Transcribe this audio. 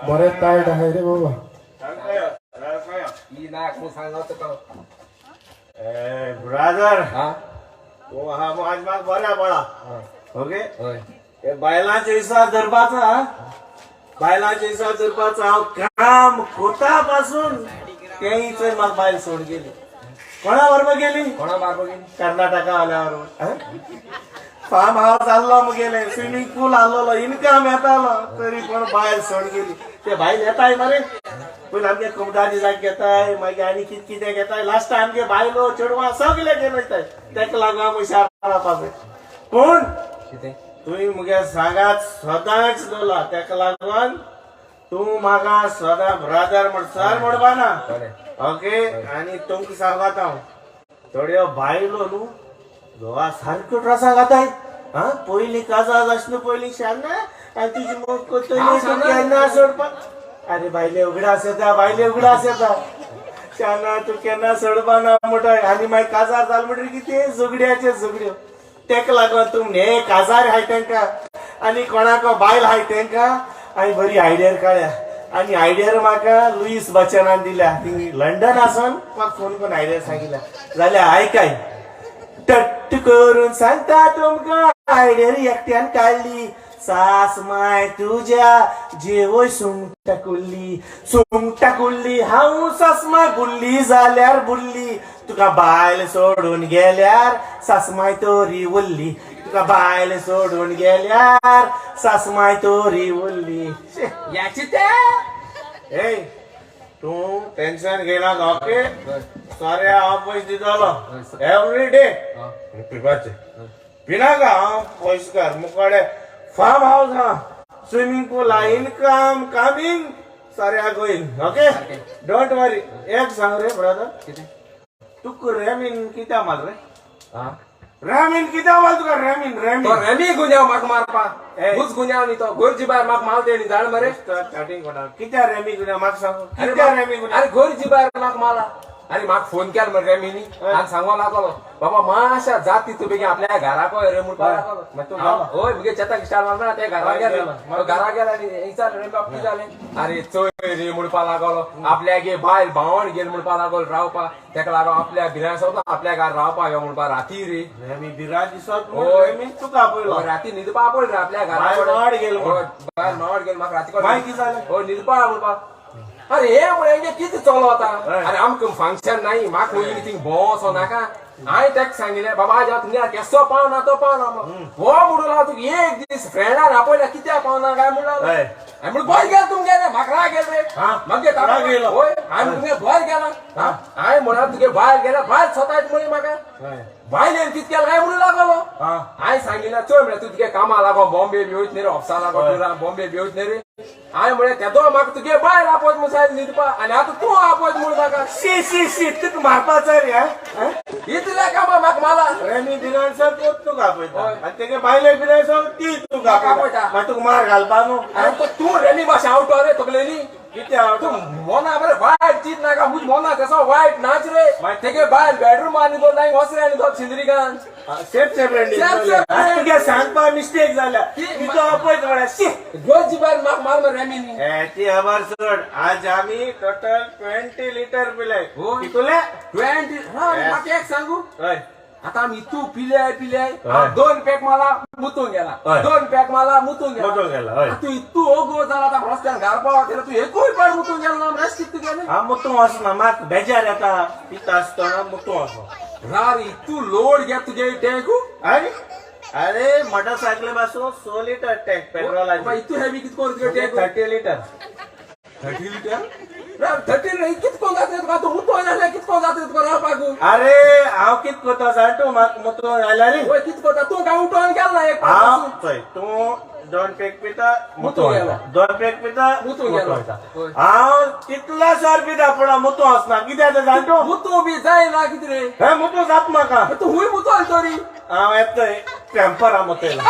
बरे टाईट आहे रे बाबा. ब्रादर तो हा आज माग बऱ्या बळा ओके बायलांच्या हिसाब दरबाचा बायलांच्या हिसाब दरबाचा काम खोतापासून तेच मग बायल सोड गेली. कोणाबरोबर गेली कर्नाटका आल्यावर फार्म हाऊस आलो मग गेले स्विमिंग पूल आलो इन्कम येतालो तरी पण बायल सोड गेली. ते बायल येताय मरे पण आमगे कुमदारी जाग घेताय मागीर आनी कित कितें घेताय लास्ट आमगे बायलो चेडवां सगळे घेवन वयताय. तेका लागून आमी शारां पावय पूण तुवें मुगे सांगात सदांच दवरला. तेका लागून तूं म्हाका सदां ब्रादर म्हण सर म्हणपा ना ओके. आनी तुमकां सांगात हांव थोड्यो बायलो न्हू दोळा सारक्यो ड्रेसां घाताय. पयलीं काजार आसना पयलीं शान्ना आनी तुजी मोग कोत्तली केन्ना सोडपाक. अरे बायले उगडास येता बायले उगडास येता शाना तू केन्ना सोडपा ना म्हणटाय. आनी मागीर काजार जाल म्हणटरी कितें झगड्याचे झगड्यो. तेका लागून तूं हे काजार हाय तेंकां आनी कोणाक बायल हाय तेंकां हांवें बरी आयडियर काडल्या. आनी आयडियर म्हाका लुईस बचनान दिल्या. ती लंडन आसून म्हाका फोन करून आयडियर सांगितल्या जाल्यार आयकाय टट्ट करून सांगता तुमकां आयडियर एकट्यान काडली. सास माय तुझ्या जेवय सुंगटा कुल्ली हांव सास माय बुल्ली जाल्यार बुल्ली. तुका बायल सोडून गेल्यार सास माय तोरी उरली. तुका बायल सोडून गेल्यार सास माय तोरी उरली. याची ते ए तूं टेन्शन घेयना ओके. सारे हांव पयशे दितलो एवरी डे पिवपाचे पिनाका हांव पयशे कर मुखाडे फार्म हाऊस हा स्विमिंग पूल हा इनकम कमिंग सारे गोईंग ओके. डोंट वरी. एक सांग रे ब्रदर तुका रेमीन कित्या माल रे रेमीन कित्या माल तुका रेमीन रेमी गुन्यांव म्हाका मारपा गुज गुन्यांव न्ही तो गोरजी बाय म्हाका मारते न्ही जाण मरे स्टार्टिंग कोणा कित्या रेमी गुन्यांव म्हाका सांग कित्या रेमी गुन्यांव. अरे गोरजी बाय म्हाका मारला अरे म्हाका फोन केला मरे रेमीनी आनी सांगो लागलो बाबा मातशा जाती तूं बेगीन आपल्या घरा पळय रे म्हणपा लागलो. होय मुगे चेताक स्टार मारना ते घरा गेले आनी विचार रे बाप कितें जालें. अरे चोय रे म्हणपा लागलो आपल्या गे बायल भावण गेल म्हणपा लागलो रावपा. तेका लागून आपल्या भिराय सोद आपल्या घरा रावपा यो म्हणपा राती रे रेमी बिरा दिसत रेमी तुका पळयलो राती न्हिदपा पळय रे आपल्या घरा नॉट गेल बायल नॉट गेल म्हाका राती मागीर कितें जालें हो न्हिदपा म्हणपा. अरे हे म्हणे कितें चलो आता अरे आमकां फंक्शन नाही म्हाका मुगे थिंग भोंवसो नाका. हांवें तेका सांगिल्लें बाबा आज तुमगे केसो पावना तो पावना हो म्हणून हांव तुका एक दीस फ्रेंडान आपयल्या कित्याक पावना काय म्हणून म्हणून बरें गेल तुमगे रे म्हाका राग गेल रे मागीर गेलो होय हांवें तुमगे बरें गेला हांवें म्हणा तुगे भायर गेल्या भायर स्वताच म्हणी म्हाका भायलेन कितें केलें काय म्हणून लागलो. हांवें सांगिल्लें चोय म्हळ्यार तूं तुगे कामा लागो बॉम्बे बी वयत न्ही रे ऑफिसा लागो बॉम्बे बी वयत न्ही रे. हांवें म्हळें तेदो म्हाका तुगे बायल आपयत म्हूण सांग न्हिदपा आनी आतां तूं आपयत म्हणून म्हाका शी तुका मारपाचो रे इतले कामा म्हाका माला रेमी बिरान सर तोच तुका आपयता आनी तेगे बायले बिराय सर ती तुका आपयता मागीर तुका मार घालपा न्हू. अरे तूं रेमी भाशा आवटो रे तकलेनी कित्या तूं मोना बरें वायट चीज नाका मुझ मोना कसो वायट नाच रे तेगे बायल बेडरूम आनी तो लायक वसरे आनी तो सिंदरीकान सेपरेट तुगे सांगपा मिस्टेक जाल्या तिचो आपयत म्हळ्यार शी गोरजी बायल म्हाका मार मरे रेमीनी ती खबर सोड. आज आमी टोटल 20 लिटर पिले कितले 20 म्हाका एक सांगू हय आता आमी तू पिल्याय 2 पॅक मला मुतून गेला 2 पॅक मला मुतून गेला तू तू ओगो जाला आता रस्त्यान घालपा वता तू एकूय पाड मुतून गेला ना रस कित गेले हांव मुतूं वचना म्हाका बेजार येता पिता आसतना मुतूं वचो रारी तू लोड घे तुगे टँकू अरे मोटरसायकल पासून 6 लिटर टँक पेट्रोलाची तू हेवी कित कोर तुगे टँक 30 लिटर 30 लिटर 30 रे कित कोन जाते तुका तू मुतून जाल्यार कित कोन जाते तुका रावपाक. अरे हांव कित कोता सांगतो म्हाका मुतूं जाल्यार रे ओय कित कोता तूं काय उठोन गेला ना एक हांव पळय तूं 2 पॅक पिता मुतूं गेला 2 पॅक पिता मुतून गेला हांव कितला सर पिता पूण हांव मुतूं वचना कित्याक ते सांगतो मुतूं बी जायना कित रे हे मुतूं जाता म्हाका तूं हुंय मुतोल तरी हांव येतय टेम्परा मुतयला